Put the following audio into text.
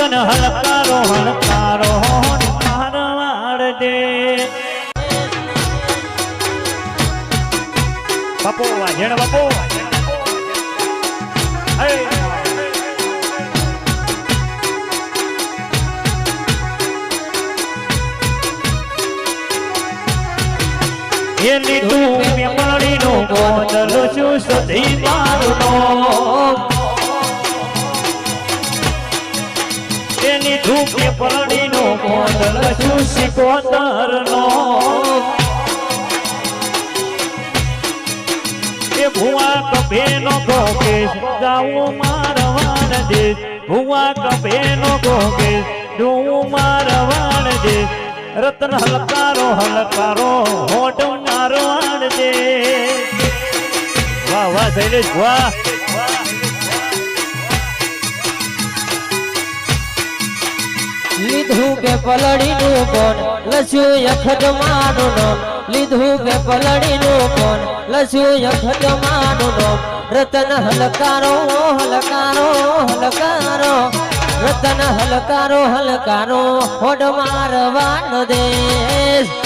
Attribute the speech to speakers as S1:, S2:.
S1: રતન હલકારો હલકારો મારવાડ દે બાપો વાજણ બાપો એ લીધું મેમણીનું કોદલ છું સધી મારનો એ લીધું મેમણીનું કોદલ છું સિકોતરનો એ ભુવા કભેનો ગોકેશ ગાવું મારવાડ દે ભુવા કભેનો ગોકેશ ડું મારવાડ દે રતન હલકારો હલકારો હોટ મારવાડ દે વાહ વાહ શૈલેષ વાહ
S2: લીધું કે પલડીનું કોણ લસ્યું યખત માનું નામ લીધું કે પલડીનું કોણ લસ્યું યખત માનું નામ રતન હલકારો હલકારો હલકારો રતન હલકારો હલકારો હોડ મારવાનો દેશ